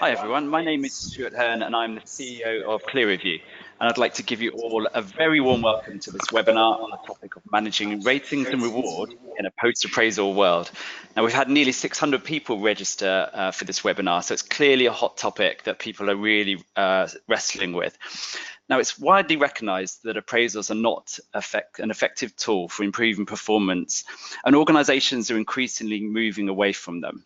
Hi everyone, my name is Stuart Hearn and I'm the CEO of ClearReview, and I'd like to give you all a very warm welcome to this webinar on the topic of managing ratings and reward in a post-appraisal world. Now, we've had nearly 600 people register for this webinar, so it's clearly a hot topic that people are really wrestling with. Now, it's widely recognized that appraisals are not an effective tool for improving performance, and organizations are increasingly moving away from them.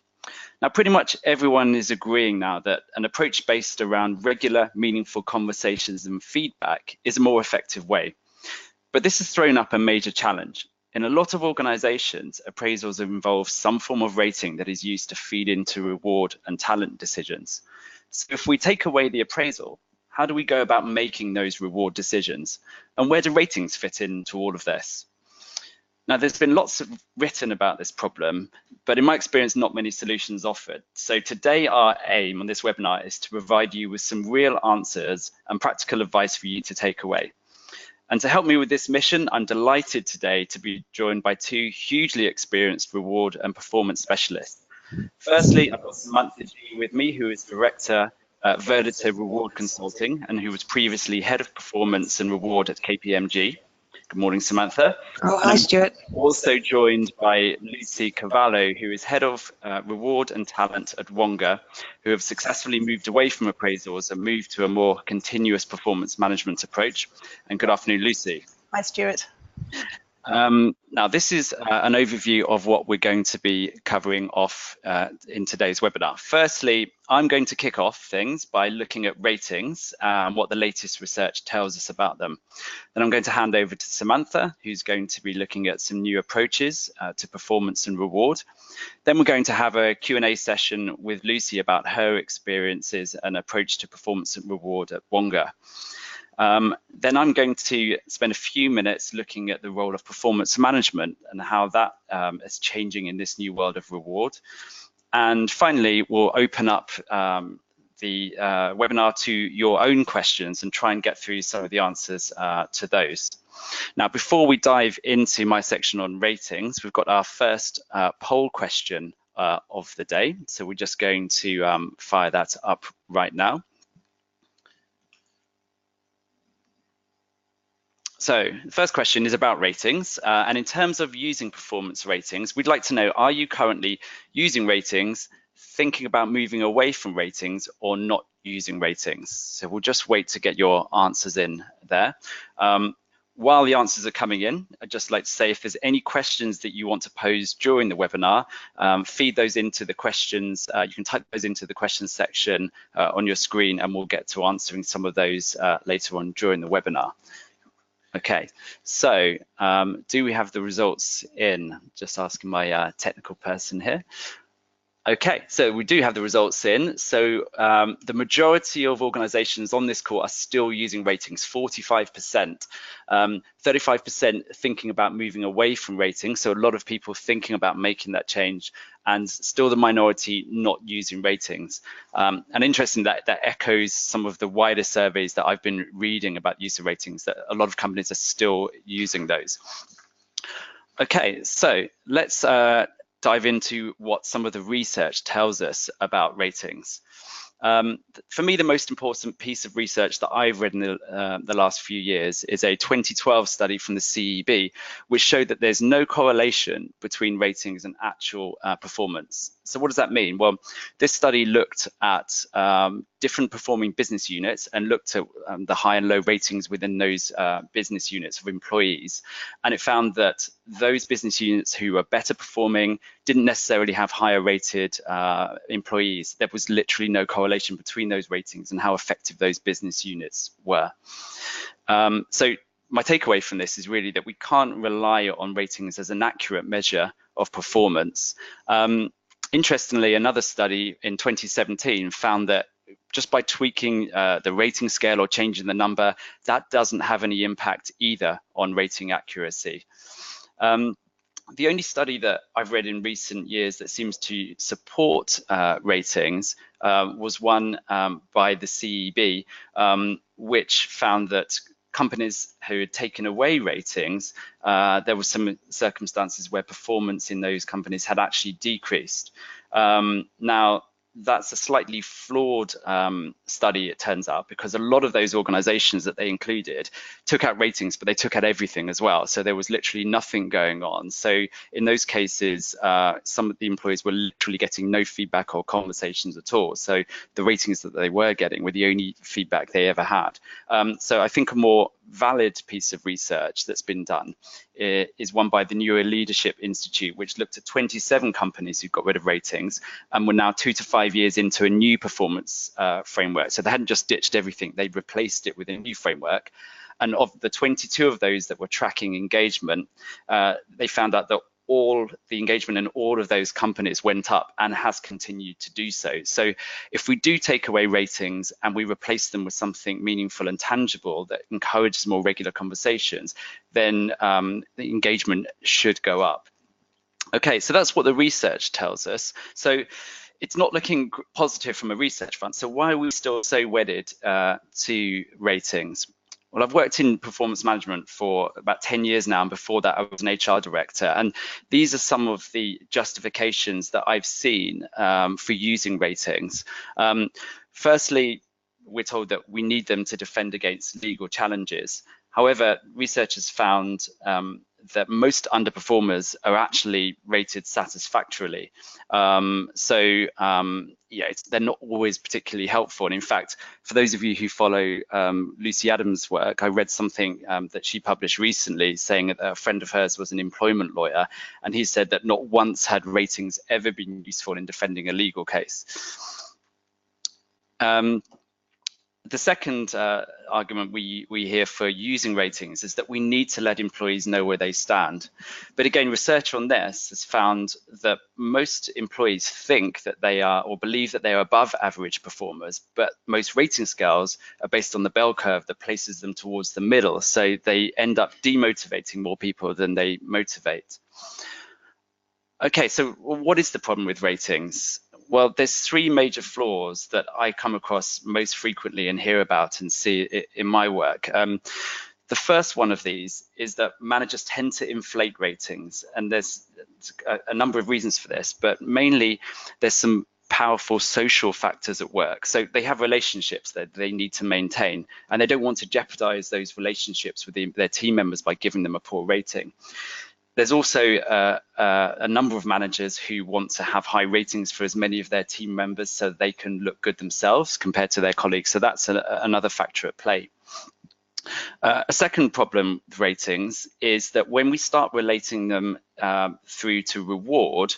Now, pretty much everyone is agreeing now that an approach based around regular, meaningful conversations and feedback is a more effective way. But this has thrown up a major challenge. In a lot of organizations, appraisals involve some form of rating that is used to feed into reward and talent decisions. So if we take away the appraisal, how do we go about making those reward decisions? And where do ratings fit into all of this? Now, there's been lots written about this problem, but in my experience, not many solutions offered. So today, our aim on this webinar is to provide you with some real answers and practical advice for you to take away. And to help me with this mission, I'm delighted today to be joined by two hugely experienced reward and performance specialists. Firstly, I've got Samantha Gee with me, who is Director at Verditer Reward Consulting, and who was previously Head of Performance and Reward at KPMG. Good morning, Samantha. Oh, hi, Stuart. Also joined by Lucy Cavallo, who is Head of Reward and Talent at Wonga, who have successfully moved away from appraisals and moved to a more continuous performance management approach. And good afternoon, Lucy. Hi, Stuart. Now, this is an overview of what we're going to be covering off in today's webinar. Firstly, I'm going to kick off things by looking at ratings and what the latest research tells us about them. Then I'm going to hand over to Samantha, who's going to be looking at some new approaches to performance and reward. Then we're going to have a Q&A session with Lucy about her experiences and approach to performance and reward at Wonga. Then I'm going to spend a few minutes looking at the role of performance management and how that is changing in this new world of reward. And finally, we'll open up the webinar to your own questions and try and get through some of the answers to those. Now, before we dive into my section on ratings, we've got our first poll question of the day. So we're just going to fire that up right now. So the first question is about ratings, and in terms of using performance ratings, we'd like to know, are you currently using ratings, thinking about moving away from ratings, or not using ratings? So we'll just wait to get your answers in there. While the answers are coming in, I'd just like to say if there's any questions that you want to pose during the webinar, feed those into the questions. You can type those into the questions section on your screen, and we'll get to answering some of those later on during the webinar. Okay, so do we have the results in? Just asking my technical person here. Okay, so we do have the results in. So the majority of organizations on this call are still using ratings, 45%, 35% thinking about moving away from ratings. So a lot of people thinking about making that change, and still the minority not using ratings. And interesting that echoes some of the wider surveys that I've been reading about use of ratings, that a lot of companies are still using those. Okay, so let's dive into what some of the research tells us about ratings. For me, the most important piece of research that I've read in the last few years is a 2012 study from the CEB, which showed that there's no correlation between ratings and actual performance. So what does that mean? Well, this study looked at different performing business units and looked at the high and low ratings within those business units of employees. And it found that those business units who were better performing didn't necessarily have higher rated employees. There was literally no correlation between those ratings and how effective those business units were. So my takeaway from this is really that we can't rely on ratings as an accurate measure of performance. Interestingly, another study in 2017 found that just by tweaking the rating scale or changing the number, that doesn't have any impact either on rating accuracy. The only study that I've read in recent years that seems to support ratings was one by the CEB, which found that companies who had taken away ratings, there were some circumstances where performance in those companies had actually decreased. Now, that's a slightly flawed study, it turns out, because a lot of those organizations that they included took out ratings, but they took out everything as well. So there was literally nothing going on. So in those cases, some of the employees were literally getting no feedback or conversations at all. So the ratings that they were getting were the only feedback they ever had. So I think a more valid piece of research that's been done is one by the Neuro Leadership Institute, which looked at 27 companies who got rid of ratings and were now 2 to 5 years into a new performance framework. So they hadn't just ditched everything, they'd replaced it with a new framework. And of the 22 of those that were tracking engagement, they found out that all the engagement in all of those companies went up and has continued to do so. So if we do take away ratings and we replace them with something meaningful and tangible that encourages more regular conversations, then the engagement should go up. Okay, so that's what the research tells us. So it's not looking positive from a research front. So why are we still so wedded to ratings? Well, I've worked in performance management for about 10 years now, and before that I was an HR director. And these are some of the justifications that I've seen for using ratings. Firstly, we're told that we need them to defend against legal challenges. However, researchers found that most underperformers are actually rated satisfactorily. They're not always particularly helpful. And in fact, for those of you who follow Lucy Adams' work, I read something that she published recently saying that a friend of hers was an employment lawyer, and he said that not once had ratings ever been useful in defending a legal case. The second argument we hear for using ratings is that we need to let employees know where they stand. But again, research on this has found that most employees think that they are or believe that they are above average performers, but most rating scales are based on the bell curve that places them towards the middle. So they end up demotivating more people than they motivate. Okay, so what is the problem with ratings? Well, there's three major flaws that I come across most frequently and hear about and see in my work. The first one of these is that managers tend to inflate ratings, and there's a number of reasons for this, but mainly there's some powerful social factors at work. So they have relationships that they need to maintain, and they don't want to jeopardize those relationships with their team members by giving them a poor rating. There's also a number of managers who want to have high ratings for as many of their team members so they can look good themselves compared to their colleagues. So that's another factor at play. A second problem with ratings is that when we start relating them through to reward,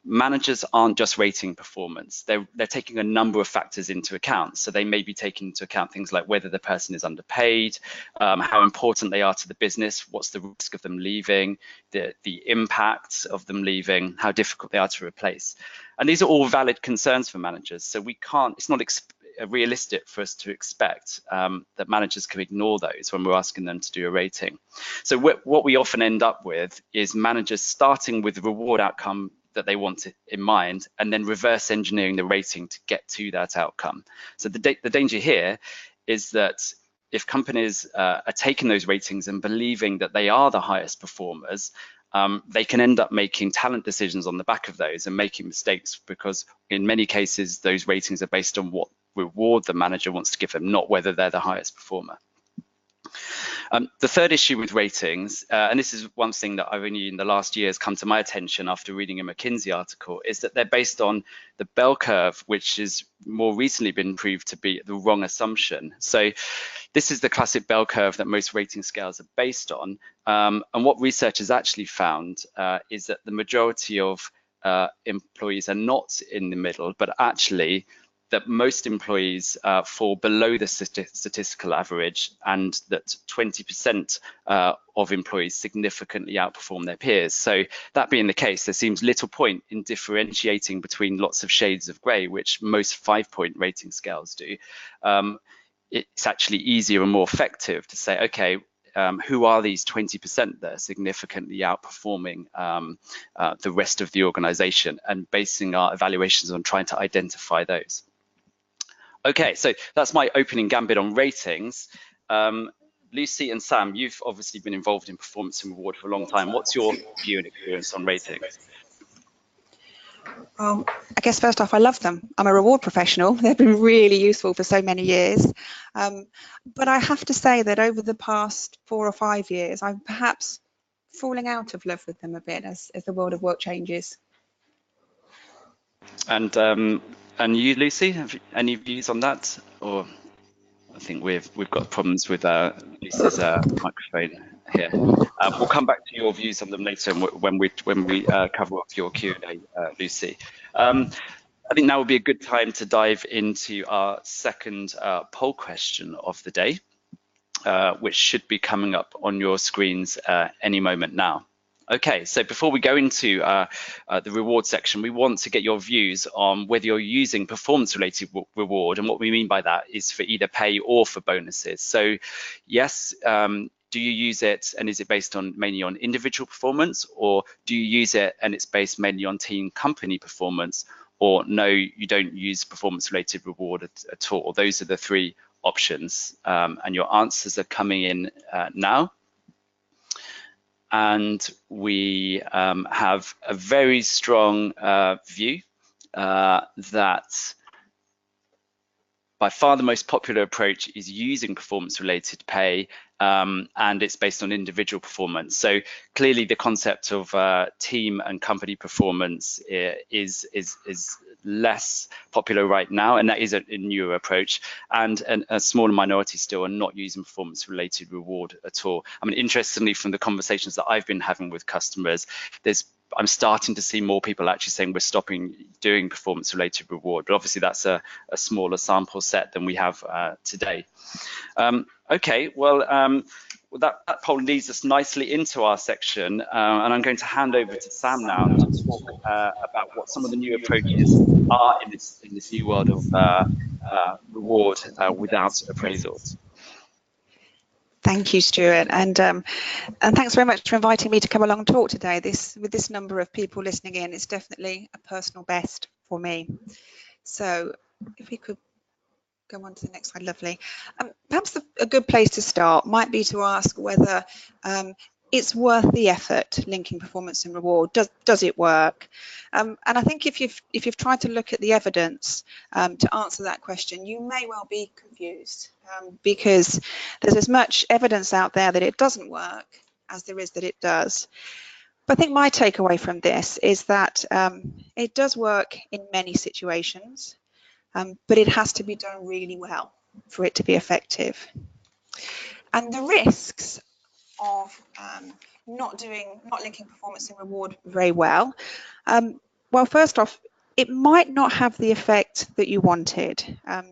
managers aren't just rating performance. They're taking a number of factors into account. So they may be taking into account things like whether the person is underpaid, how important they are to the business, what's the risk of them leaving, the impact of them leaving, how difficult they are to replace. And these are all valid concerns for managers. So it's not realistic for us to expect that managers can ignore those when we're asking them to do a rating. So what we often end up with is managers starting with the reward outcome that they want in mind, and then reverse engineering the rating to get to that outcome. So the danger here is that if companies are taking those ratings and believing that they are the highest performers, they can end up making talent decisions on the back of those and making mistakes, because in many cases those ratings are based on what reward the manager wants to give them, not whether they're the highest performer. The third issue with ratings, and this is one thing that I've only in the last year has come to my attention after reading a McKinsey article, is that they're based on the bell curve, which has more recently been proved to be the wrong assumption. So this is the classic bell curve that most rating scales are based on. And what researchers actually found is that the majority of employees are not in the middle, but actually that most employees fall below the statistical average, and that 20% of employees significantly outperform their peers. So that being the case, there seems little point in differentiating between lots of shades of grey, which most 5-point rating scales do. It's actually easier and more effective to say, okay, who are these 20% that are significantly outperforming the rest of the organization, and basing our evaluations on trying to identify those. Okay, so that's my opening gambit on ratings. Lucy and Sam, you've obviously been involved in performance and reward for a long time. What's your view and experience on ratings? I guess first off, I love them. I'm a reward professional. They've been really useful for so many years. But I have to say that over the past 4 or 5 years, I'm perhaps falling out of love with them a bit as the world of work changes. And you, Lucy, have you any views on that? Or I think we've got problems with Lucy's microphone here. We'll come back to your views on them later when we cover off your Q&A, Lucy. I think now would be a good time to dive into our second poll question of the day, which should be coming up on your screens any moment now. Okay, so before we go into the reward section, we want to get your views on whether you're using performance-related reward, and what we mean by that is for either pay or for bonuses. So yes, do you use it and is it based on mainly on individual performance, or do you use it and it's based mainly on team company performance, or no, you don't use performance-related reward at all? Those are the three options, and your answers are coming in now. And we have a very strong view that by far the most popular approach is using performance-related pay, and it's based on individual performance. So clearly the concept of team and company performance is less popular right now, and that is a newer approach, and a smaller minority still are not using performance-related reward at all. I mean, interestingly, from the conversations that I've been having with customers, I'm starting to see more people actually saying we're stopping doing performance-related reward, but obviously that's a smaller sample set than we have today. Okay, well, that poll leads us nicely into our section, and I'm going to hand over to Sam now to talk about what some of the new approaches are in this new world of reward without appraisals. Thank you, Stuart, and thanks very much for inviting me to come along and talk today. With this number of people listening in, it's definitely a personal best for me. So if we could go on to the next slide, lovely. Perhaps a good place to start might be to ask whether it's worth the effort linking performance and reward. Does it work? And I think if you've tried to look at the evidence to answer that question, you may well be confused because there's as much evidence out there that it doesn't work as there is that it does. But I think my takeaway from this is that it does work in many situations, but it has to be done really well for it to be effective. And the risks of not linking performance and reward very well. Well, first off, it might not have the effect that you wanted.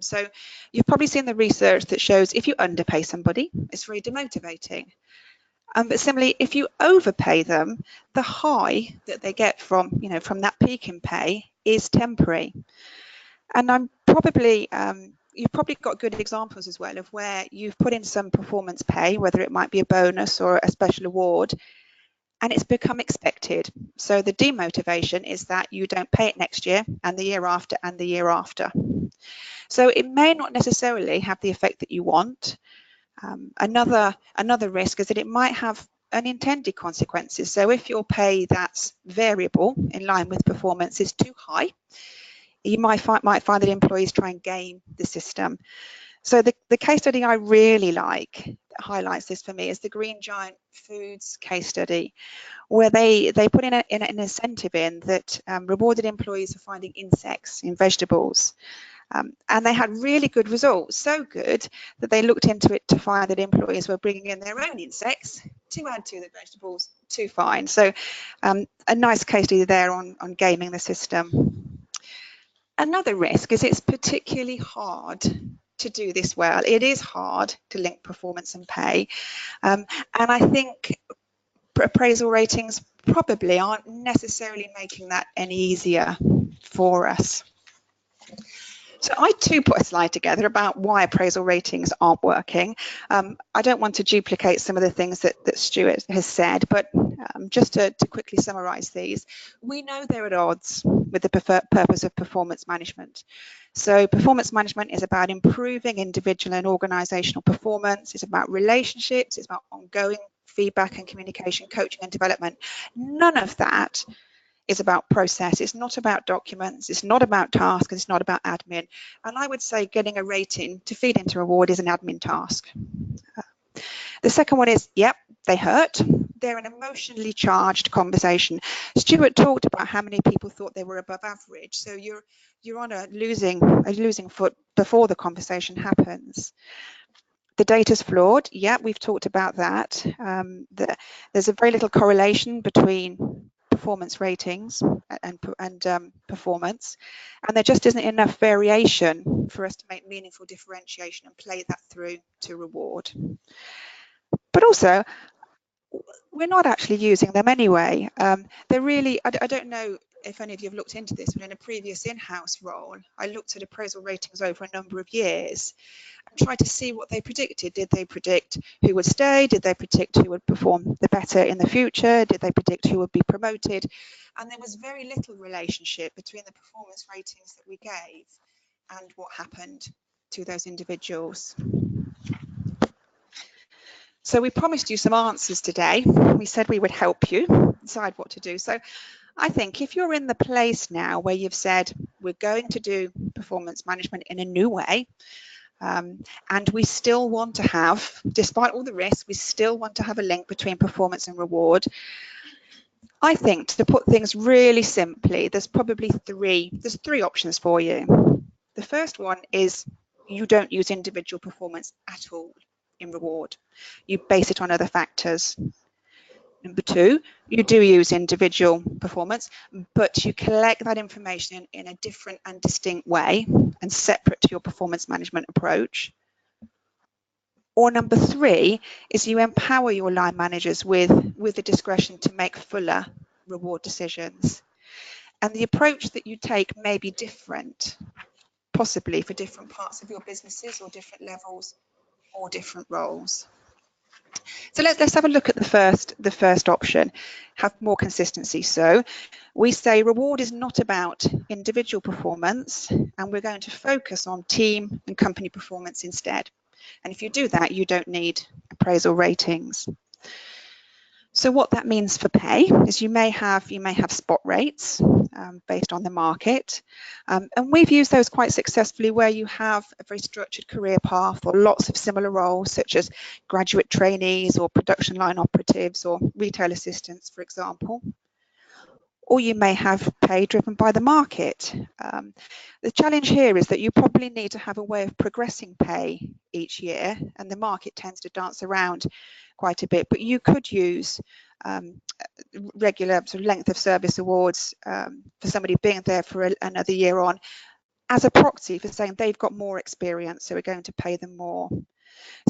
So you've probably seen the research that shows if you underpay somebody, it's very demotivating. But similarly, if you overpay them, the high that they get from that peak in pay is temporary. And you've probably got good examples as well of where you've put in some performance pay, whether it might be a bonus or a special award, and it's become expected. So the demotivation is that you don't pay it next year and the year after and the year after. So it may not necessarily have the effect that you want. Another risk is that it might have unintended consequences. So if your pay that's variable in line with performance is too high, you might find that employees try and game the system. So the case study I really like that highlights this for me is the Green Giant Foods case study, where they put in an incentive in that rewarded employees for finding insects in vegetables. And they had really good results, so good that they looked into it to find that employees were bringing in their own insects to add to the vegetables to find. So a nice case study there on gaming the system. Another risk is it's particularly hard to do this well. It is hard to link performance and pay. And I think appraisal ratings probably aren't necessarily making that any easier for us. So I too put a slide together about why appraisal ratings aren't working. I don't want to duplicate some of the things that Stuart has said, but just to quickly summarise these, we know they're at odds with the purpose of performance management. So performance management is about improving individual and organisational performance. It's about relationships. It's about ongoing feedback and communication, coaching and development. None of that is about process. It's not about documents. It's not about tasks. It's not about admin. And I would say getting a rating to feed into reward is an admin task. The second one is, yep, they hurt. They're an emotionally charged conversation. Stuart talked about how many people thought they were above average. So you're on a losing foot before the conversation happens. The data's flawed. Yeah, we've talked about that. There's a very little correlation between performance ratings and performance, and there just isn't enough variation for us to make meaningful differentiation and play that through to reward. But also, we're not actually using them anyway. They're really, I don't know if any of you have looked into this, but in a previous in-house role, I looked at appraisal ratings over a number of years and tried to see what they predicted. Did they predict who would stay? Did they predict who would perform the better in the future? Did they predict who would be promoted? And there was very little relationship between the performance ratings that we gave and what happened to those individuals. So we promised you some answers today. We said we would help you decide what to do. So I think if you're in the place now where you've said, we're going to do performance management in a new way, and we still want to have, despite all the risks, we still want to have a link between performance and reward. I think, to put things really simply, there's probably three options for you. The first one is you don't use individual performance at all in reward. You base it on other factors. Number two, you do use individual performance, but you collect that information in a different and distinct way and separate to your performance management approach. Or number three is you empower your line managers with the discretion to make fuller reward decisions. And the approach that you take may be different, possibly for different parts of your businesses or different levels or different roles. So let's have a look at the first option, have more consistency. So we say reward is not about individual performance, and we're going to focus on team and company performance instead. And if you do that, you don't need appraisal ratings. So what that means for pay is you may have spot rates based on the market. And we've used those quite successfully where you have a very structured career path or lots of similar roles such as graduate trainees or production line operatives or retail assistants, for example. Or you may have pay driven by the market. The challenge here is that you probably need to have a way of progressing pay each year, and the market tends to dance around quite a bit, but you could use regular sort of length of service awards for somebody being there for another year on as a proxy for saying they've got more experience, so we're going to pay them more.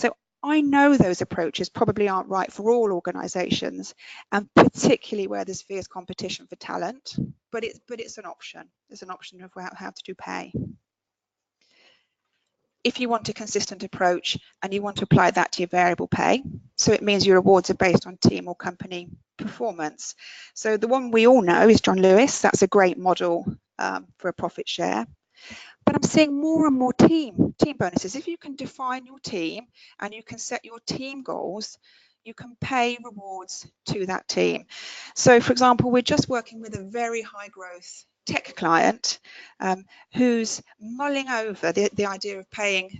So I know those approaches probably aren't right for all organisations, and particularly where there's fierce competition for talent, but it's an option. It's an option of how to do pay. If you want a consistent approach and you want to apply that to your variable pay, so it means your awards are based on team or company performance. So the one we all know is John Lewis. That's a great model for a profit share. But I'm seeing more and more team bonuses. If you can define your team and you can set your team goals, you can pay rewards to that team. So for example, we're just working with a very high growth tech client who's mulling over the idea of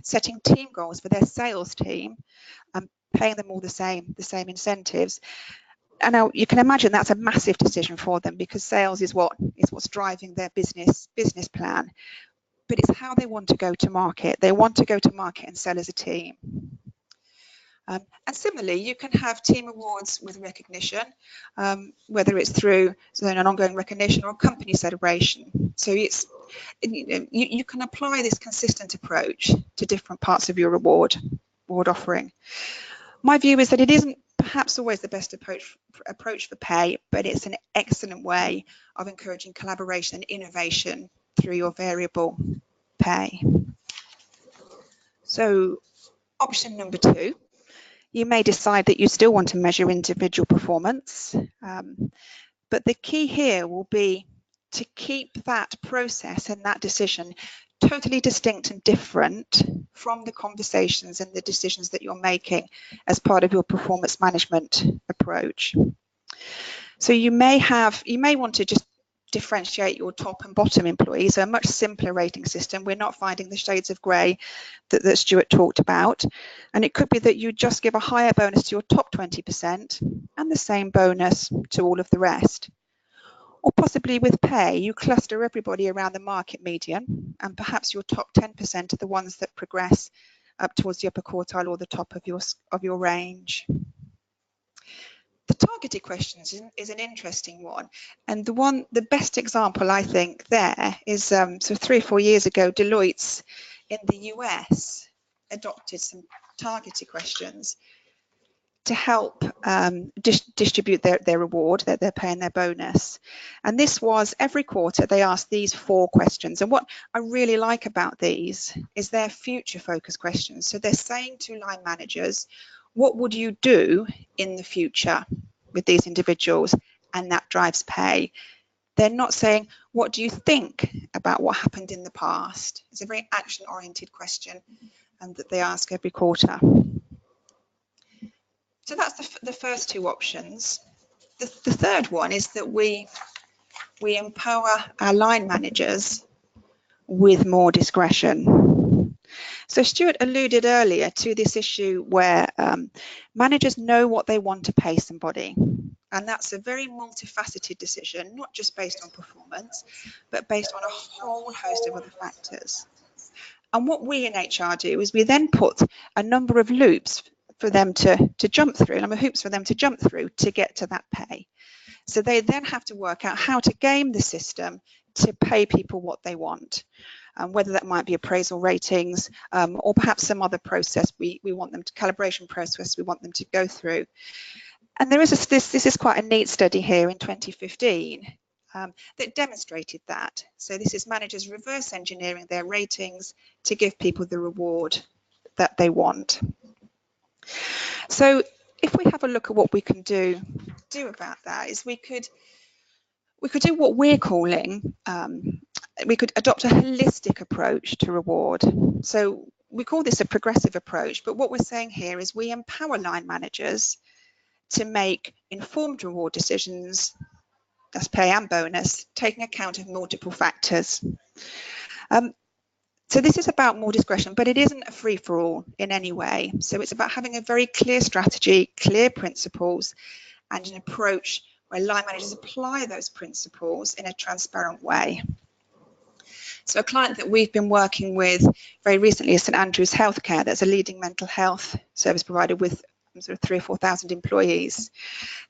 setting team goals for their sales team and paying them all the same incentives. And now you can imagine that's a massive decision for them because sales is what's driving their business plan. But it's how they want to go to market. They want to go to market and sell as a team. And similarly, you can have team awards with recognition, whether it's through an ongoing recognition or a company celebration. So you can apply this consistent approach to different parts of your reward offering. My view is that it isn't perhaps always the best approach for pay, but it's an excellent way of encouraging collaboration and innovation through your variable pay. So option number two, you may decide that you still want to measure individual performance, but the key here will be to keep that process and that decision totally distinct and different from the conversations and the decisions that you're making as part of your performance management approach. So you may want to just differentiate your top and bottom employees, so a much simpler rating system. We're not finding the shades of grey that Stuart talked about. And it could be that you just give a higher bonus to your top 20% and the same bonus to all of the rest. Or possibly with pay, you cluster everybody around the market median, and perhaps your top 10% are the ones that progress up towards the upper quartile or the top of your range. The targeted questions is an interesting one, and the best example I think there is so 3 or 4 years ago, Deloitte's in the US adopted some targeted questions to help distribute their reward, their pay and their bonus. And this was every quarter they asked these 4 questions. And what I really like about these is they're future focused questions. So they're saying to line managers, what would you do in the future with these individuals? And that drives pay. They're not saying, what do you think about what happened in the past? It's a very action-oriented question that they ask every quarter. So that's the first 2 options. The third one is that we empower our line managers with more discretion. So Stuart alluded earlier to this issue where managers know what they want to pay somebody. And that's a very multifaceted decision, not just based on performance, but based on a whole host of other factors. And what we in HR do is we then put a number of loops for them to jump through, a number of hoops for them to jump through to get to that pay. So they then have to work out how to game the system to pay people what they want, whether that might be appraisal ratings or perhaps some other process we want them to, calibration process we want them to go through. And there is this is quite a neat study here in 2015 that demonstrated that. So this is managers reverse engineering their ratings to give people the reward that they want. So if we have a look at what we can do about that, is we could do what we're calling, we could adopt a holistic approach to reward. So we call this a progressive approach, but what we're saying here is we empower line managers to make informed reward decisions, that's pay and bonus, taking account of multiple factors. So this is about more discretion, but it isn't a free-for-all in any way. So it's about having a very clear strategy, clear principles, and an approach where line managers apply those principles in a transparent way. So a client that we've been working with very recently is St Andrews Healthcare. That's a leading mental health service provider with sort of 3,000 or 4,000 employees.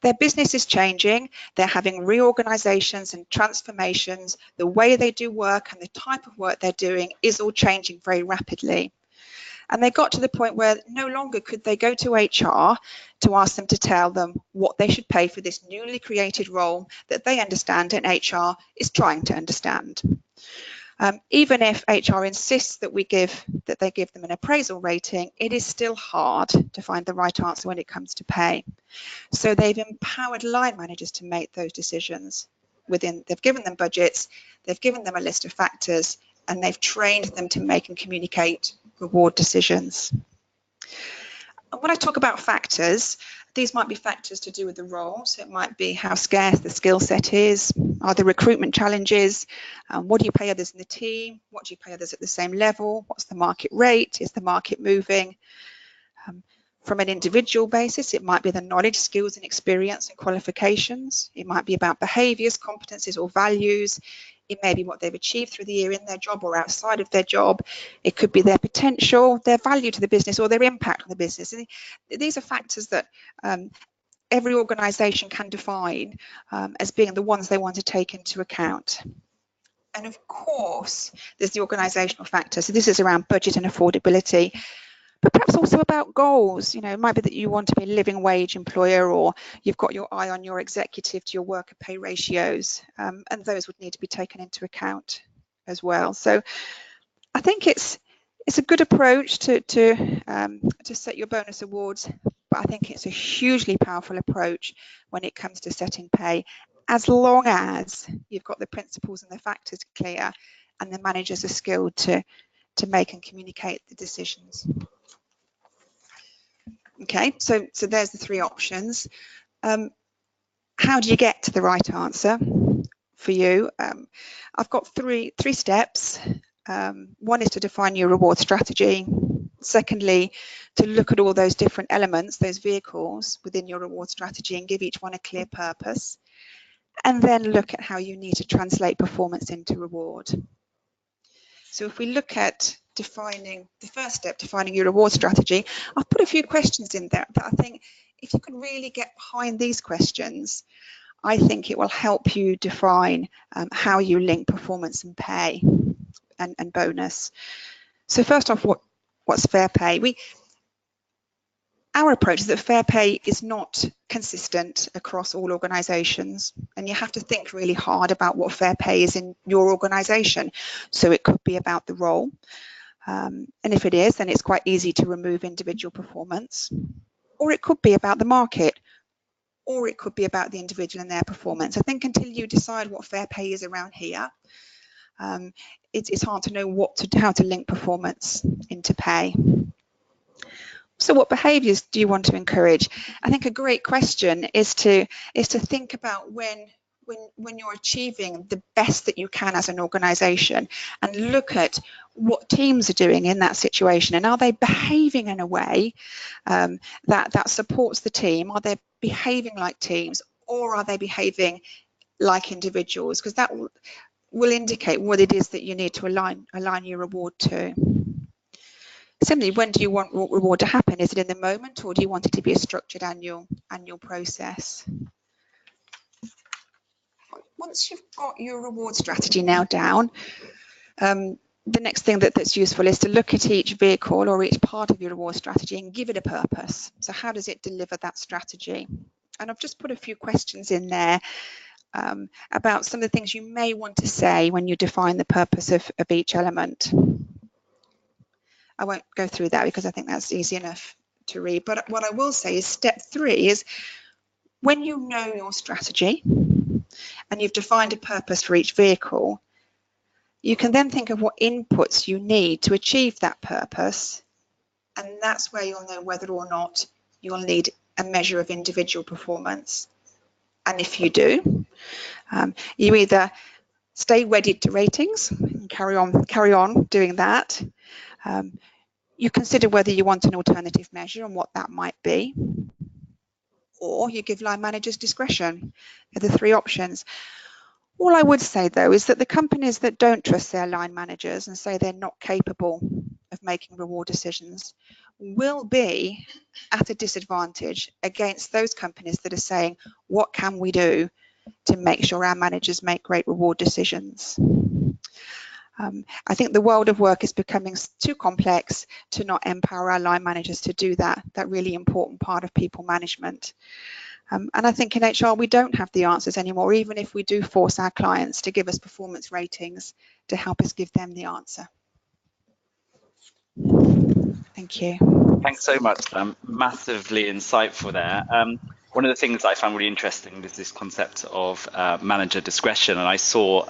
Their business is changing. They're having reorganizations and transformations. The way they do work and the type of work they're doing is all changing very rapidly. And they got to the point where no longer could they go to HR to ask them to tell them what they should pay for this newly created role that they understand and HR is trying to understand. Even if HR insists that they give them an appraisal rating, it is still hard to find the right answer when it comes to pay. So they've empowered line managers to make those decisions. They've given them budgets, they've given them a list of factors, and they've trained them to make and communicate reward decisions. And when I talk about factors, these might be factors to do with the role. So it might be how scarce the skill set is, are there recruitment challenges, what do you pay others in the team, what do you pay others at the same level, what's the market rate, is the market moving? From an individual basis, it might be the knowledge, skills and experience and qualifications. It might be about behaviours, competencies or values. It may be what they've achieved through the year in their job or outside of their job. It could be their potential, their value to the business or their impact on the business. And these are factors that every organisation can define as being the ones they want to take into account. And of course, there's the organisational factor. So this is around budget and affordability, but perhaps also about goals. You know, it might be that you want to be a living wage employer, or you've got your eye on your executive to your worker pay ratios, and those would need to be taken into account as well. So I think it's a good approach to set your bonus awards, but I think it's a hugely powerful approach when it comes to setting pay, as long as you've got the principles and the factors clear and the managers are skilled to make and communicate the decisions. Okay, so there's the 3 options. How do you get to the right answer? for you. I've got three steps. One is to define your reward strategy. Secondly, to look at all those different elements, those vehicles within your reward strategy, and give each one a clear purpose. And then look at how you need to translate performance into reward. So if we look at defining the first step, defining your reward strategy, I've put a few questions in there that I think if you can really get behind these questions, I think it will help you define how you link performance and pay and bonus. So first off, what's fair pay? Our approach is that fair pay is not consistent across all organisations, and you have to think really hard about what fair pay is in your organisation. So it could be about the role, and if it is, then it's quite easy to remove individual performance, or it could be about the market, or it could be about the individual and their performance. I think until you decide what fair pay is around here, it's hard to know how to link performance into pay. So what behaviours do you want to encourage? I think a great question is to think about when you're achieving the best that you can as an organisation, and look at what teams are doing in that situation, and are they behaving in a way that supports the team? Are they behaving like teams, or are they behaving like individuals? Because that will indicate what it is that you need to align your reward to. Similarly, when do you want reward to happen? Is it in the moment, or do you want it to be a structured annual process? Once you've got your reward strategy now down, the next thing that's useful is to look at each vehicle or each part of your reward strategy and give it a purpose. So how does it deliver that strategy? And I've just put a few questions in there about some of the things you may want to say when you define the purpose of each element. I won't go through that because I think that's easy enough to read. But what I will say is step 3 is when you know your strategy and you've defined a purpose for each vehicle, you can then think of what inputs you need to achieve that purpose. And that's where you'll know whether or not you'll need a measure of individual performance. And if you do, you either stay wedded to ratings and carry on doing that. You consider whether you want an alternative measure and what that might be, or you give line managers discretion. They're the 3 options. All I would say, though, is that the companies that don't trust their line managers and say they're not capable of making reward decisions will be at a disadvantage against those companies that are saying, what can we do to make sure our managers make great reward decisions? I think the world of work is becoming too complex to not empower our line managers to do that really important part of people management. And I think in HR we don't have the answers anymore, even if we do force our clients to give us performance ratings to help us give them the answer. Thank you. Thanks so much. Massively insightful there. One of the things I found really interesting was this concept of manager discretion, and I saw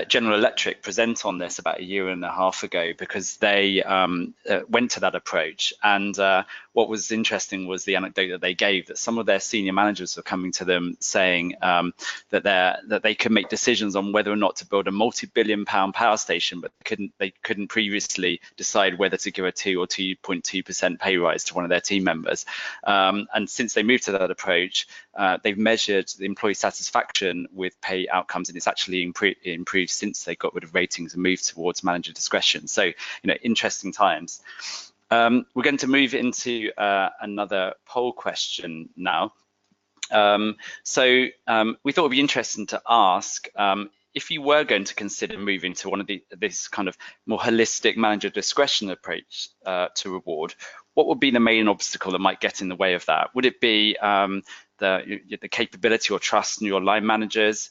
General Electric present on this about 1.5 years ago, because they went to that approach. And what was interesting was the anecdote that they gave, that some of their senior managers were coming to them saying that they could make decisions on whether or not to build a multi-billion-pound power station, but they couldn't previously decide whether to give a 2 or 2.2% pay rise to one of their team members. And since they moved to that approach, they've measured the employee satisfaction with pay outcomes, and it's actually improved since they got rid of ratings and moved towards manager discretion. So, interesting times. We're going to move into another poll question now. So we thought it'd be interesting to ask, if you were going to consider moving to one of this kind of more holistic manager discretion approach to reward, what would be the main obstacle that might get in the way of that? Would it be the capability or trust in your line managers?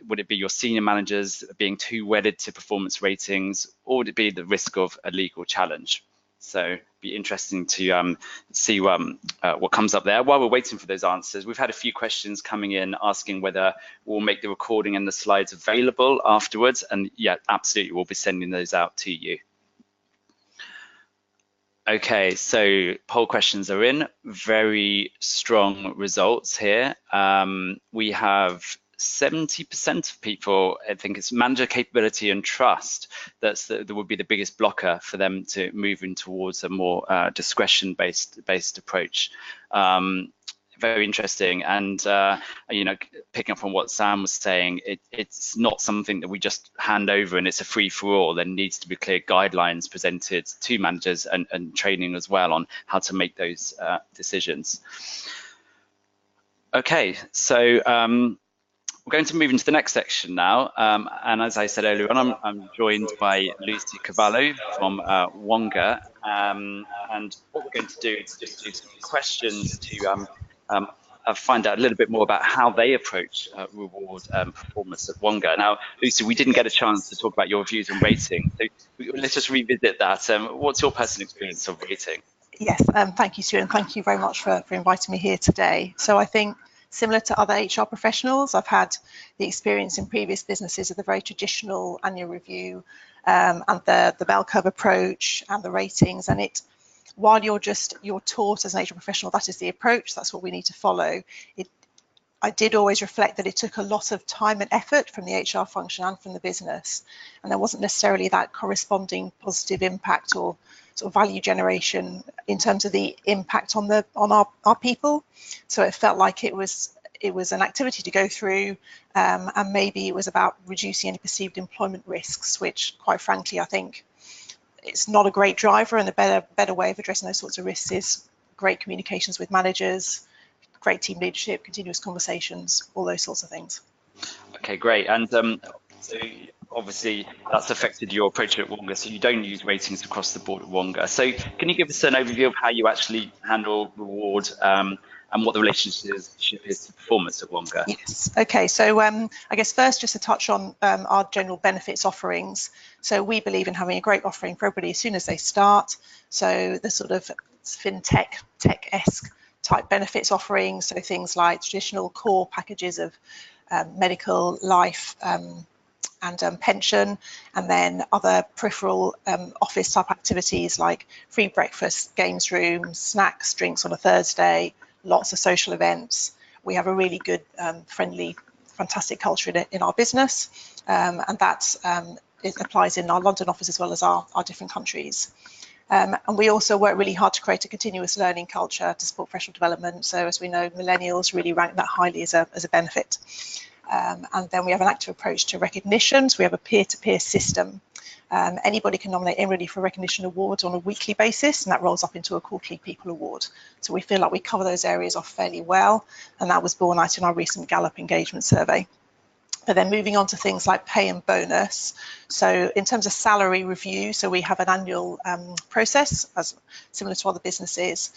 Would it be your senior managers being too wedded to performance ratings, or would it be the risk of a legal challenge? So it'd be interesting to see what comes up there. While we're waiting for those answers, we've had a few questions coming in asking whether we'll make the recording and the slides available afterwards. And yeah, absolutely, we'll be sending those out to you. Okay, so poll questions are in. Very strong results here. We have 70% of people, I think it's manager capability and trust that would be the biggest blocker for them to moving towards a more discretion-based approach. Very interesting, and you know, picking up on what Sam was saying, it's not something that we just hand over and it's a free-for-all. There needs to be clear guidelines presented to managers and training as well on how to make those decisions. Okay, so we're going to move into the next section now, and as I said earlier on, I'm joined by Lucy Cavallo from Wonga, and what we're going to do is just do some questions to find out a little bit more about how they approach reward performance at Wonga. Now, Lucy, we didn't get a chance to talk about your views on rating, so let's just revisit that. What's your personal experience of rating? Yes, thank you, Stuart, and thank you very much for inviting me here today. So I think, similar to other HR professionals, I've had the experience in previous businesses of the very traditional annual review and the bell curve approach and the ratings. And while you're taught as an HR professional that is the approach, that's what we need to follow, I did always reflect that it took a lot of time and effort from the HR function and from the business, and there wasn't necessarily that corresponding positive impact or sort of value generation in terms of the impact on our people. So it felt like it was an activity to go through, and maybe it was about reducing any perceived employment risks, which, quite frankly, I think it's not a great driver, and a better way of addressing those sorts of risks is great communications with managers, great team leadership, continuous conversations, all those sorts of things. Okay, great. And so obviously that's affected your approach at Wonga, so you don't use ratings across the board at Wonga. So can you give us an overview of how you actually handle reward and what the relationship is to performance at Wonga? Yes. Okay, so I guess first just to touch on our general benefits offerings. So we believe in having a great offering for everybody as soon as they start. So the sort of fintech, tech-esque type benefits offerings, so things like traditional core packages of medical, life, and pension, and then other peripheral office type activities like free breakfast, games rooms, snacks, drinks on a Thursday, lots of social events. We have a really good, friendly, fantastic culture in our business, and that it applies in our London office as well as our different countries. And we also work really hard to create a continuous learning culture to support professional development. So as we know, millennials really rank that highly as a benefit. And then we have an active approach to recognition. So we have a peer-to-peer system. Anybody can nominate anybody for recognition awards on a weekly basis, and that rolls up into a quarterly people award. So we feel like we cover those areas off fairly well, and that was borne out in our recent Gallup engagement survey. But then moving on to things like pay and bonus. So in terms of salary review, so we have an annual process, as similar to other businesses,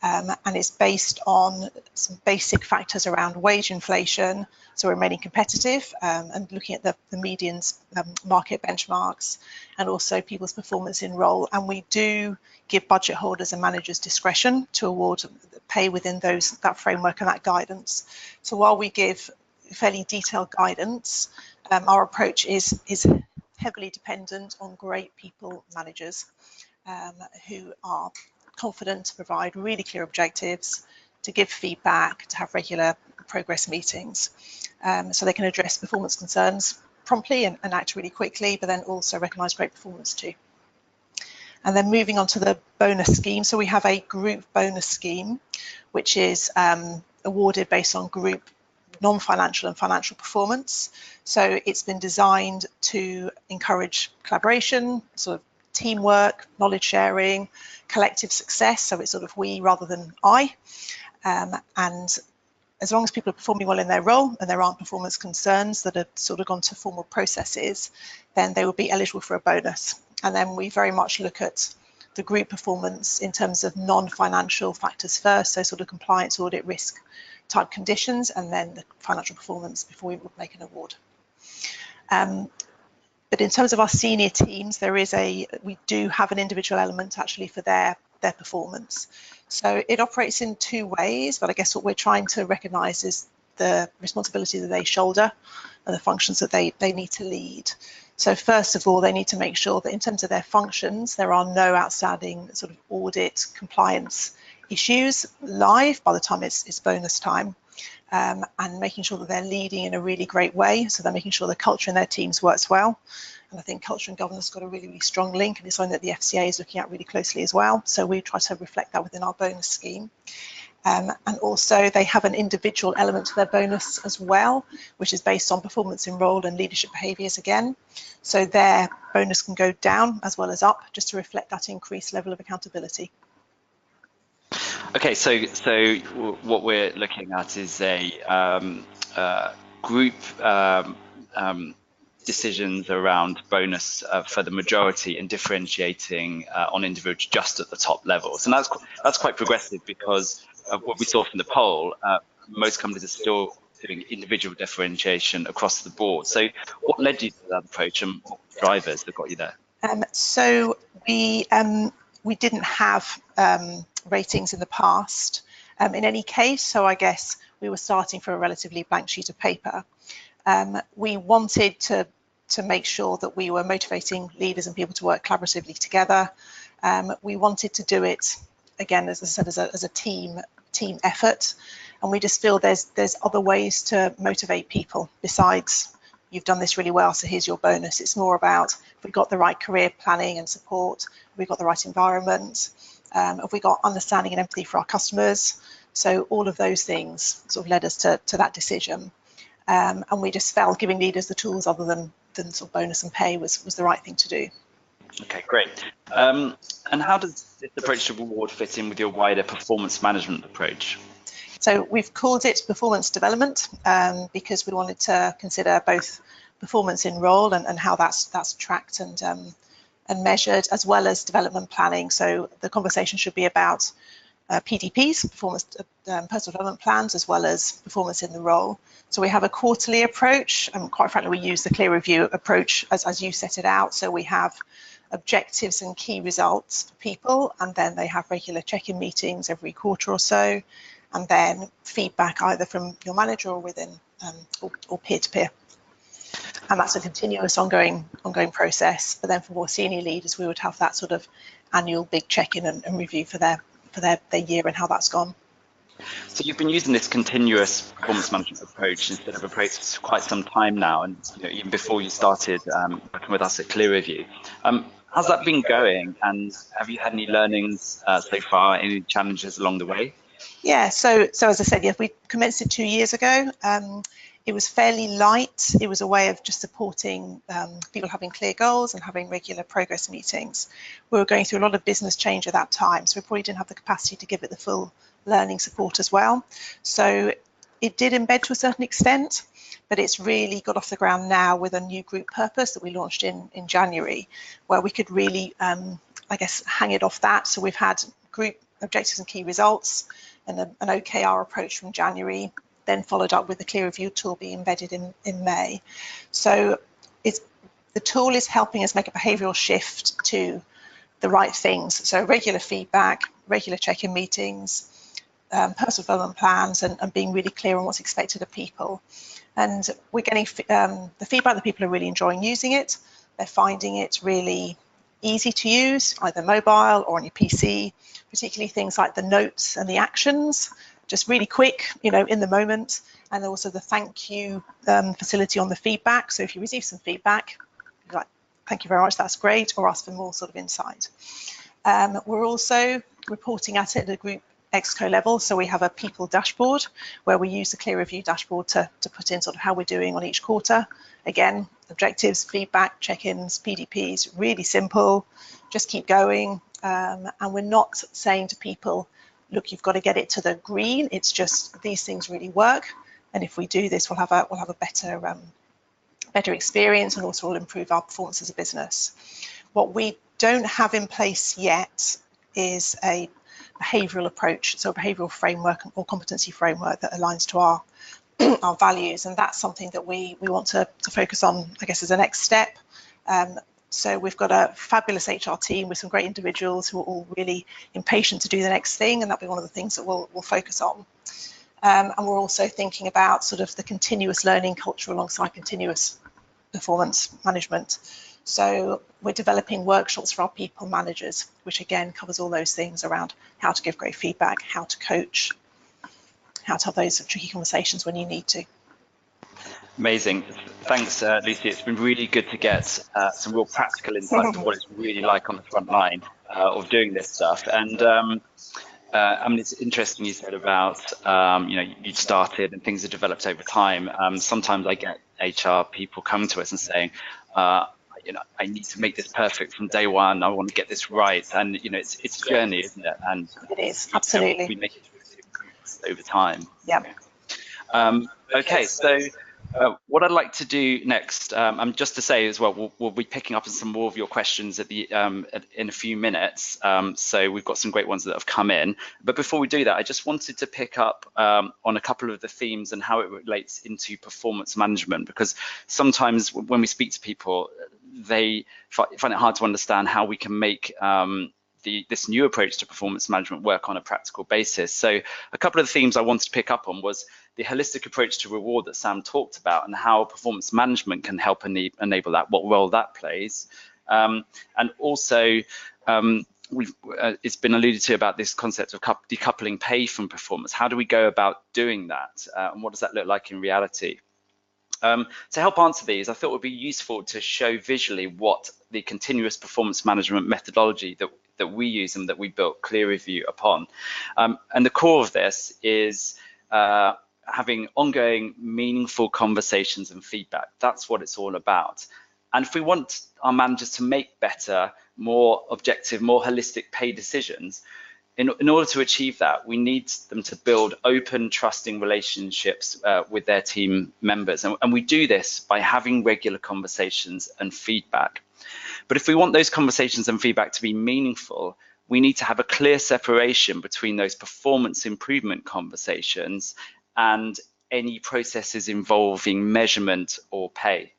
and it's based on some basic factors around wage inflation, so remaining competitive and looking at the median's market benchmarks, and also people's performance in role. And we do give budget holders and managers discretion to award pay within that framework and that guidance. So while we give fairly detailed guidance, our approach is heavily dependent on great people managers who are confident to provide really clear objectives, to give feedback, to have regular progress meetings, so they can address performance concerns promptly and act really quickly, but then also recognise great performance too. And then moving on to the bonus scheme. So we have a group bonus scheme, which is awarded based on group non-financial and financial performance. So it's been designed to encourage collaboration, sort of teamwork, knowledge sharing, collective success. So it's sort of we rather than I. And as long as people are performing well in their role and there aren't performance concerns that have sort of gone to formal processes, then they will be eligible for a bonus. And then we very much look at the group performance in terms of non-financial factors first, so sort of compliance, audit, risk type conditions, and then the financial performance before we would make an award. But in terms of our senior teams, we do have an individual element actually for their performance. So it operates in two ways, but I guess what we're trying to recognise is the responsibility that they shoulder and the functions that they need to lead. So first of all, they need to make sure that in terms of their functions, there are no outstanding sort of audit compliance issues live by the time it's bonus time. and making sure that they're leading in a really great way. So they're making sure the culture in their teams works well. And I think culture and governance got a really, really strong link, and it's something that the FCA is looking at really closely as well. So we try to reflect that within our bonus scheme. And also they have an individual element to their bonus as well, which is based on performance in role and leadership behaviours again. So their bonus can go down as well as up, just to reflect that increased level of accountability. Okay, so what we're looking at is a group decisions around bonus for the majority and differentiating on individuals just at the top levels, and that's quite progressive, because what we saw from the poll, most companies are still doing individual differentiation across the board. So what led you to that approach, and what drivers that got you there? So we didn't have ratings in the past in any case, so I guess we were starting from a relatively blank sheet of paper. We wanted to make sure that we were motivating leaders and people to work collaboratively together. We wanted to do it, again, as I said, as a team effort, and we just feel there's other ways to motivate people besides you've done this really well, so here's your bonus. It's more about if we've got the right career planning and support, have we got the right environment, have we got understanding and empathy for our customers. So all of those things sort of led us to that decision. And we just felt giving leaders the tools other than sort of bonus and pay was the right thing to do. Okay, great. And how does this approach to reward fit in with your wider performance management approach? So we've called it performance development because we wanted to consider both performance in role and how that's tracked and measured, as well as development planning. So the conversation should be about PDPs, performance personal development plans, as well as performance in the role. So we have a quarterly approach, and quite frankly, we use the clear review approach as you set it out. So we have objectives and key results for people, and then they have regular check-in meetings every quarter or so, and then feedback either from your manager or within or peer-to-peer. And that's a continuous ongoing process. But then for more senior leaders, we would have that sort of annual big check-in and review for their year and how that's gone. So you've been using this continuous performance management approach instead of approach for quite some time now, and even before you started working with us at Clear Review. How's that been going, and have you had any learnings so far, any challenges along the way? Yeah, so as I said, yeah, we commenced it 2 years ago. It was fairly light. It was a way of just supporting people having clear goals and having regular progress meetings. We were going through a lot of business change at that time, so we probably didn't have the capacity to give it the full learning support as well. So it did embed to a certain extent, but it's really got off the ground now with a new group purpose that we launched in January, where we could really, I guess, hang it off that. So we've had group objectives and key results and an OKR approach from January, then followed up with the clear review tool being embedded in May. So the tool is helping us make a behavioural shift to the right things. So regular feedback, regular check-in meetings, personal development plans, and being really clear on what's expected of people. And we're getting the feedback that people are really enjoying using it. They're finding it really easy to use, either mobile or on your PC, particularly things like the notes and the actions, just really quick, in the moment. And also the thank you facility on the feedback. So if you receive some feedback, like, thank you very much, that's great, or ask for more sort of insight. We're also reporting at it at a group exco level. So we have a people dashboard where we use the clear review dashboard to put in sort of how we're doing on each quarter. Again, objectives, feedback, check-ins, PDPs, really simple, just keep going. And we're not saying to people, look, you've got to get it to the green. It's just these things really work. And if we do this, we'll have a better experience, and also will improve our performance as a business. What we don't have in place yet is a behavioural approach, so a behavioural framework or competency framework that aligns to our our values, and that's something that we want to focus on, I guess, as a next step. So we've got a fabulous HR team with some great individuals who are all really impatient to do the next thing, and that'll be one of the things that we'll focus on. And we're also thinking about sort of the continuous learning culture alongside continuous performance management. So we're developing workshops for our people managers, which again covers all those things around how to give great feedback, how to coach, how to have those tricky conversations when you need to. Amazing. Thanks, Lucy. It's been really good to get some real practical insights of what it's really like on the front line of doing this stuff. And I mean, it's interesting you said about, you know, you started and things have developed over time. Sometimes I get HR people come to us and saying, you know, I need to make this perfect from day one. I want to get this right. And, you know, it's a journey, isn't it? And it is, absolutely. We make it over time. Yeah. Okay, so what I'd like to do next, just to say as well, we'll be picking up on some more of your questions at the in a few minutes. So we've got some great ones that have come in. But before we do that, I just wanted to pick up on a couple of the themes and how it relates into performance management, because sometimes when we speak to people, they find it hard to understand how we can make this new approach to performance management work on a practical basis. So a couple of the themes I wanted to pick up on was the holistic approach to reward that Sam talked about, and how performance management can help enable that, what role that plays. And also, it's been alluded to about this concept of decoupling pay from performance. How do we go about doing that? And what does that look like in reality? To help answer these, I thought it would be useful to show visually what the continuous performance management methodology that we use and that we built ClearReview upon. And the core of this is having ongoing, meaningful conversations and feedback. That's what it's all about. And if we want our managers to make better, more objective, more holistic pay decisions, in order to achieve that, we need them to build open, trusting relationships with their team members. And we do this by having regular conversations and feedback. But if we want those conversations and feedback to be meaningful, we need to have a clear separation between those performance improvement conversations and any processes involving measurement or pay.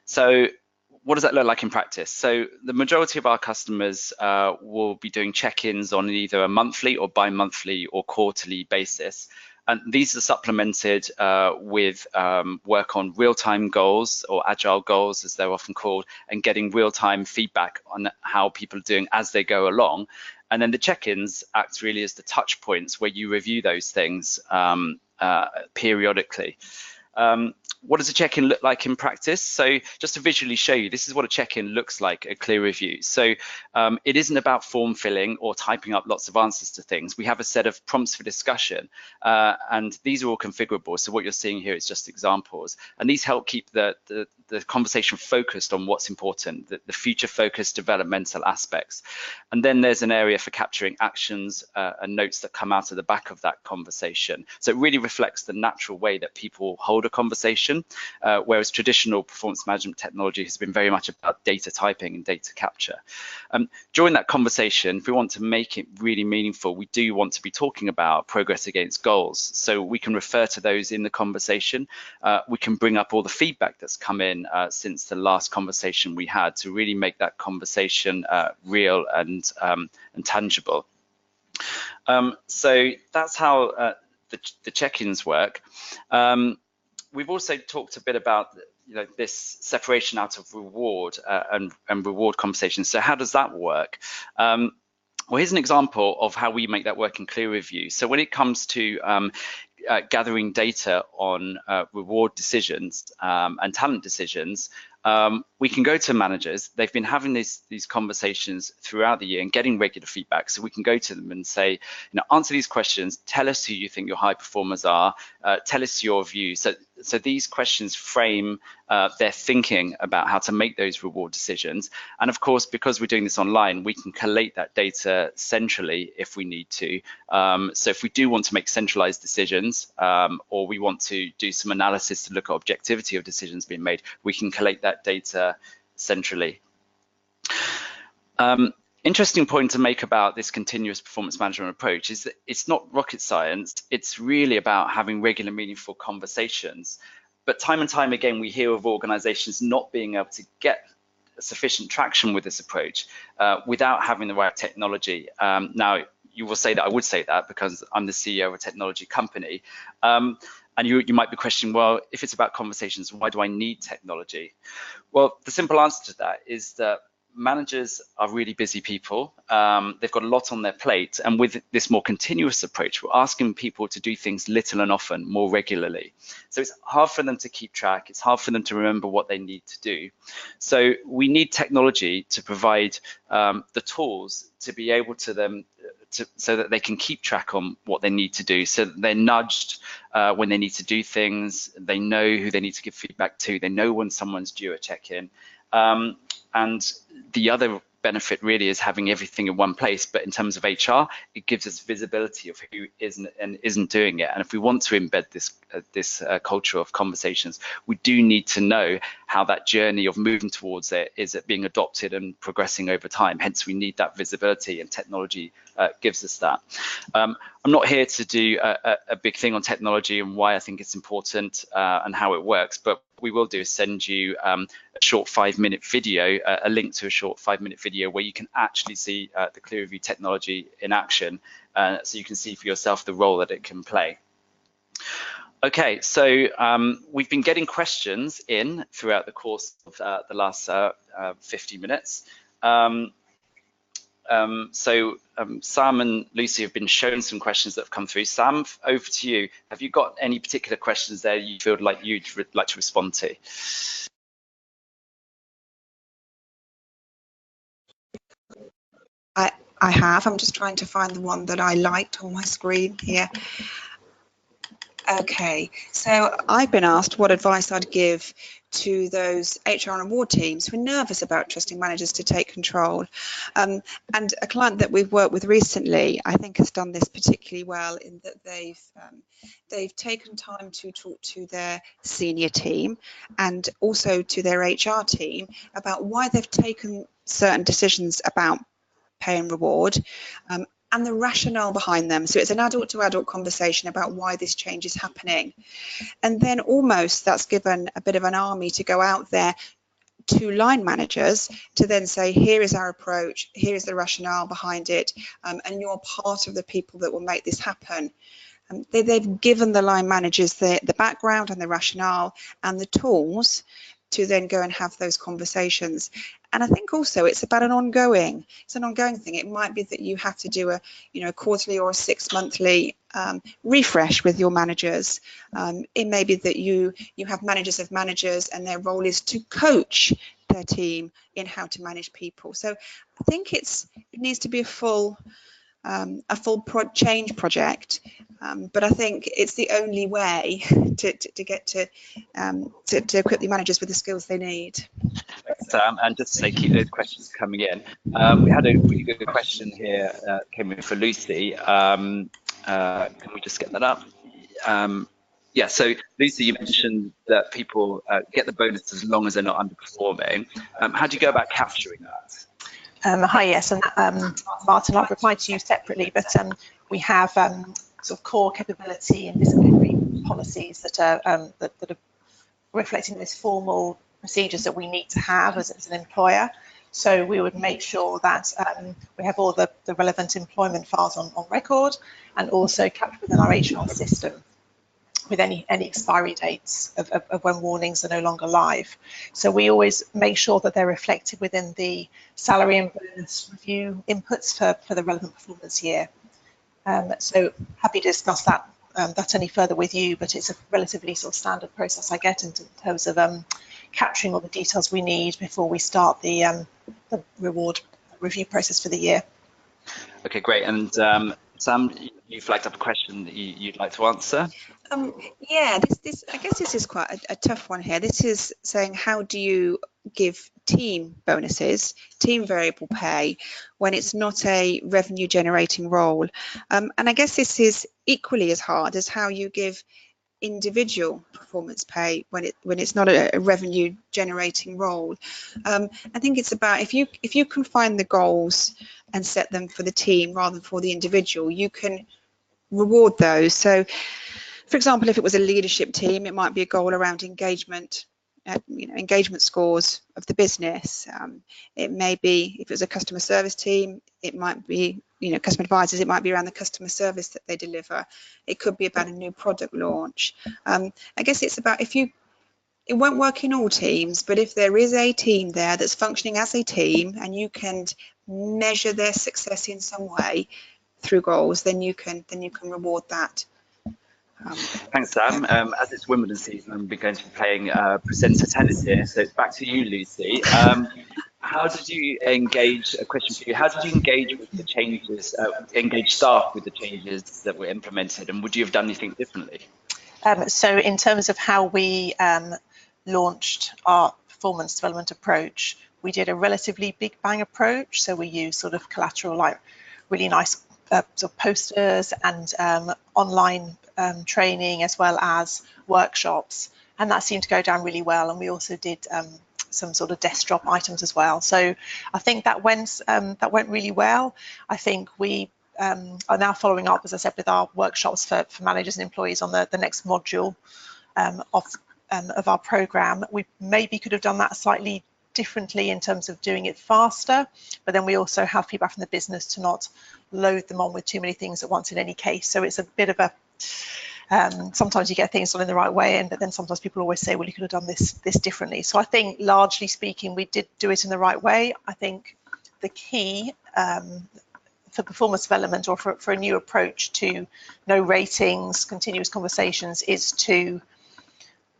So what does that look like in practice? So the majority of our customers will be doing check-ins on either a monthly or bi-monthly or quarterly basis. And these are supplemented with work on real-time goals, or agile goals as they're often called, and getting real-time feedback on how people are doing as they go along. And then the check-ins act really as the touch points where you review those things periodically. What does a check-in look like in practice? So just to visually show you, this is what a check-in looks like at ClearReview. So it isn't about form filling or typing up lots of answers to things. We have a set of prompts for discussion, and these are all configurable. So what you're seeing here is just examples, and these help keep the conversation focused on what's important, the future-focused developmental aspects. And then there's an area for capturing actions and notes that come out of the back of that conversation. So it really reflects the natural way that people hold a conversation, whereas traditional performance management technology has been very much about data typing and data capture. During that conversation, if we want to make it really meaningful, we do want to be talking about progress against goals. So we can refer to those in the conversation. We can bring up all the feedback that's come in since the last conversation we had to really make that conversation real and tangible. So that's how the check-ins work. We've also talked a bit about this separation out of reward and reward conversations. So how does that work? Well, here's an example of how we make that work in ClearReview. So when it comes to gathering data on reward decisions and talent decisions, we can go to managers. They've been having these conversations throughout the year and getting regular feedback. So we can go to them and say, answer these questions, tell us who you think your high performers are, tell us your view. So these questions frame their thinking about how to make those reward decisions. And of course, because we're doing this online, we can collate that data centrally if we need to. So if we do want to make centralized decisions, or we want to do some analysis to look at objectivity of decisions being made, we can collate that data centrally. Interesting point to make about this continuous performance management approach is that it's not rocket science. It's really about having regular, meaningful conversations. But time and time again, we hear of organizations not being able to get sufficient traction with this approach without having the right technology. Now, you will say that I would say that because I'm the CEO of a technology company. And you might be questioning, well, if it's about conversations, why do I need technology? Well, the simple answer to that is that managers are really busy people. They've got a lot on their plate, and with this more continuous approach, we're asking people to do things little and often, more regularly. So it's hard for them to keep track. It's hard for them to remember what they need to do. So we need technology to provide the tools to be able to them so that they can keep track on what they need to do, so that they're nudged when they need to do things. They know who they need to give feedback to. They know when someone's due a check-in. And the other benefit really is having everything in one place. But in terms of HR, it gives us visibility of who isn't and isn't doing it. And if we want to embed this culture of conversations, we do need to know how that journey of moving towards it is being adopted and progressing over time. Hence, we need that visibility, and technology gives us that. I'm not here to do a big thing on technology and why I think it's important and how it works, but we will do is send you a short 5-minute video, a link to a short 5-minute video where you can actually see the ClearReview technology in action, so you can see for yourself the role that it can play. Okay, so we've been getting questions in throughout the course of the last 50 minutes. Sam and Lucy have been shown some questions that have come through. Sam, over to you. Have you got any particular questions there you feel like you'd like to respond to? I have. I'm just trying to find the one that I liked on my screen here. Okay, so I've been asked what advice I'd give to those HR and award teams who are nervous about trusting managers to take control. And a client that we've worked with recently, I think, has done this particularly well in that they've taken time to talk to their senior team and also to their HR team about why they've taken certain decisions about pay and reward, and the rationale behind them. So it's an adult to adult conversation about why this change is happening. And then almost that's given a bit of an army to go out there to line managers to then say, here is our approach, here is the rationale behind it, and you're part of the people that will make this happen. They've given the line managers the background and the rationale and the tools to then go and have those conversations. And I think also it's about an ongoing thing. It might be that you have to do a quarterly or a 6-monthly refresh with your managers. It may be that you have managers of managers and their role is to coach their team in how to manage people. So I think it needs to be a full change project, but I think it's the only way to get to equip the managers with the skills they need. Sam, and just to say, keep those questions coming in. We had a really good question here, came in for Lucy. Can we just get that up? Yeah, so Lucy, you mentioned that people get the bonus as long as they're not underperforming. How do you go about capturing that? Hi, yes, and Martin, I've replied to you separately, but we have sort of core capability and disciplinary policies that are reflecting those formal procedures that we need to have as an employer. So we would make sure that we have all the relevant employment files on record, and also captured within our HR system with any expiry dates of when warnings are no longer live. So we always make sure that they're reflected within the salary and bonus review inputs for the relevant performance year. So happy to discuss that any further with you, but it's a relatively sort of standard process I get in terms of capturing all the details we need before we start the reward review process for the year. Okay, great. And Sam, you flagged up a question that you'd like to answer. Yeah, I guess this is quite a tough one here. This is saying, how do you give team bonuses, team variable pay, when it's not a revenue generating role? And I guess this is equally as hard as how you give individual performance pay when it's not a revenue generating role. I think it's about if you can find the goals and set them for the team rather than for the individual, you can reward those. So for example, if it was a leadership team, it might be a goal around engagement, engagement scores of the business. It may be, if it was a customer service team, it might be, customer advisors, it might be around the customer service that they deliver. It could be about a new product launch. I guess it's about if it won't work in all teams, but if there is a team there that's functioning as a team and you can measure their success in some way through goals, then you can reward that. Thanks, Sam. As it's Wimbledon season, we're going to be playing presenter tennis here. So it's back to you, Lucy. How did you engage, a question for you, how did you engage with the changes, engage staff with the changes that were implemented, and would you have done anything differently? So in terms of how we launched our performance development approach, we did a relatively big bang approach. So we used sort of collateral like really nice sort of posters and online training as well as workshops, and that seemed to go down really well. And we also did some sort of desk drop items as well. So I think that went really well. I think we are now following up, as I said, with our workshops for managers and employees on the next module of our program. We maybe could have done that slightly differently in terms of doing it faster, but then we also have feedback from the business to not load them on with too many things at once in any case. So it's a bit of a sometimes you get things done in the right way, but then sometimes people always say, well, you could have done this differently. So I think largely speaking, we did do it in the right way. I think the key for performance development or for a new approach to no ratings, continuous conversations, is to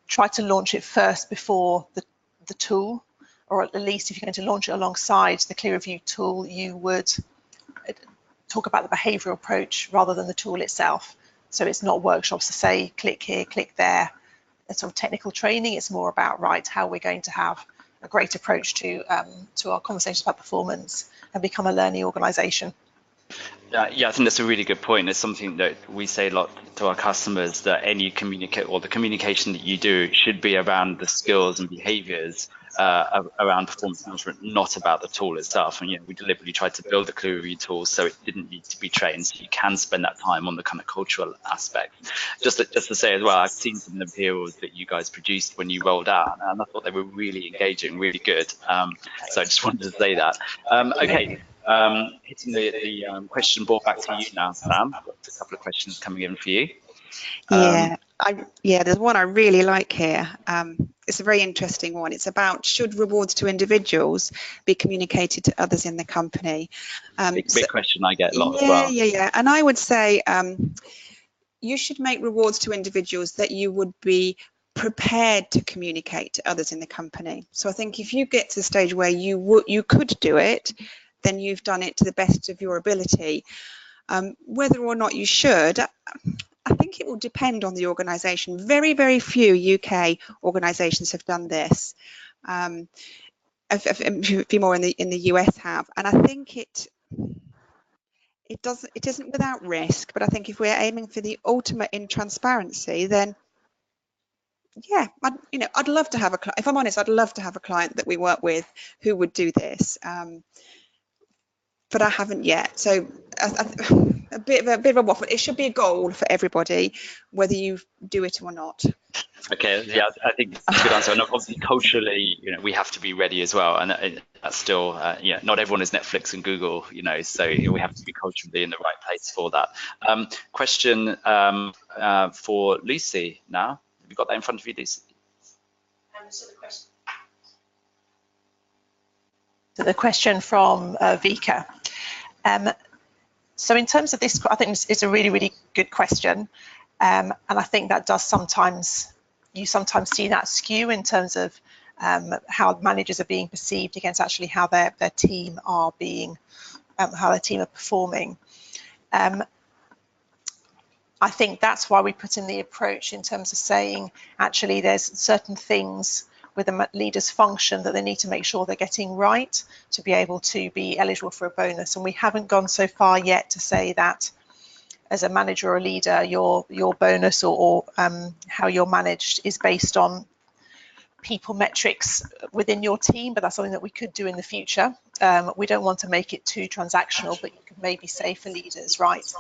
try to launch it first before the tool, or at least if you're going to launch it alongside the clear review tool, you would talk about the behavioural approach rather than the tool itself. So it's not workshops to say, click here, click there, it's sort of technical training. It's more about, right, how we're going to have a great approach to our conversations about performance and become a learning organisation. Yeah, I think that's a really good point. It's something that we say a lot to our customers, that any the communication that you do should be around the skills and behaviours around performance management, not about the tool itself. And we deliberately tried to build the clear review tool so it didn't need to be trained, so you can spend that time on the kind of cultural aspect. Just to say as well, I've seen some of the materials that you guys produced when you rolled out, and I thought they were really engaging, really good. So I just wanted to say that. Okay. Hitting the question ball back to you now, Sam. Got a couple of questions coming in for you. There's one I really like here. It's a very interesting one. It's about, should rewards to individuals be communicated to others in the company? Big question I get a lot as well. Yeah. And I would say you should make rewards to individuals that you would be prepared to communicate to others in the company. So I think if you get to the stage where you could do it, then you've done it to the best of your ability. Whether or not you should, I think it will depend on the organisation. Very, very few UK organisations have done this. A few more in the US have, and I think it isn't without risk. But I think if we're aiming for the ultimate in transparency, then yeah, I'd love to have a client. If I'm honest, I'd love to have a client that we work with who would do this. But I haven't yet. So a bit of a waffle. It should be a goal for everybody, whether you do it or not. Okay, yeah, I think it's a good answer. And obviously, culturally, we have to be ready as well. And that's still, not everyone is Netflix and Google, so we have to be culturally in the right place for that. Question for Lucy now. Have you got that in front of you, Lucy? So the question from Vika. So in terms of this, I think it's a really, really good question. And I think that you sometimes see that skew in terms of how managers are being perceived against actually how their team are performing. I think that's why we put in the approach in terms of saying, actually, there's certain things with a leader's function that they need to make sure they're getting right to be able to be eligible for a bonus. And we haven't gone so far yet to say that as a manager or a leader, your bonus or how you're managed is based on people metrics within your team, but that's something that we could do in the future. We don't want to make it too transactional, but you could maybe say for leaders, right,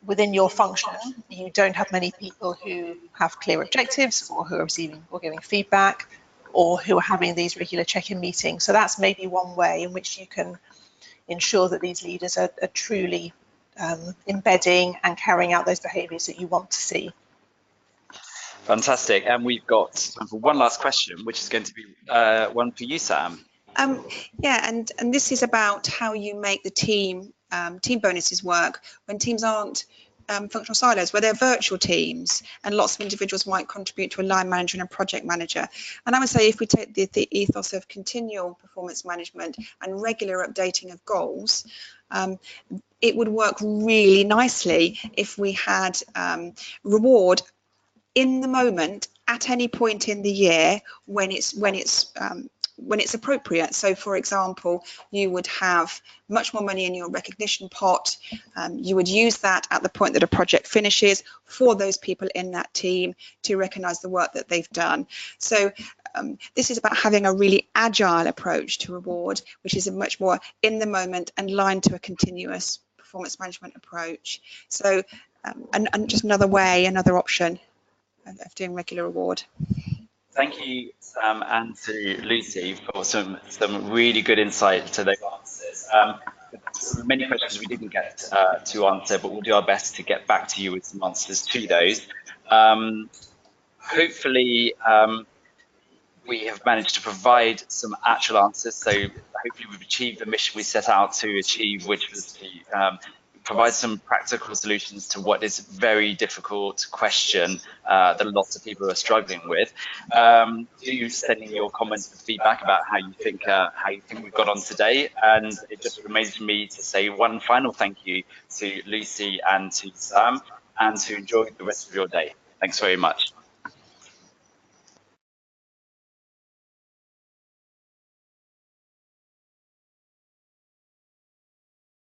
within your function, you don't have many people who have clear objectives or who are receiving or giving feedback, or who are having these regular check-in meetings. So that's maybe one way in which you can ensure that these leaders are truly embedding and carrying out those behaviours that you want to see. Fantastic. And we've got time for one last question, which is going to be one for you, Sam. Yeah, and this is about how you make the team bonuses work when teams aren't functional silos, where they're virtual teams and lots of individuals might contribute to a line manager and a project manager. And I would say if we take the ethos of continual performance management and regular updating of goals, it would work really nicely if we had reward in the moment at any point in the year when it's appropriate. So, for example, you would have much more money in your recognition pot. You would use that at the point that a project finishes for those people in that team to recognise the work that they've done. So this is about having a really agile approach to reward, which is a much more in the moment and aligned to a continuous performance management approach. So and just another way, another option of doing regular reward. Thank you, Sam, and to Lucy for some really good insight to those answers. Many questions we didn't get to answer, but we'll do our best to get back to you with some answers to those. Hopefully, we have managed to provide some actual answers. So hopefully we've achieved the mission we set out to achieve, which was to provide some practical solutions to what is a very difficult question that lots of people are struggling with. Do send in your comments and feedback about how you think we've got on today. And it just remains for me to say one final thank you to Lucy and to Sam, and to enjoy the rest of your day. Thanks very much.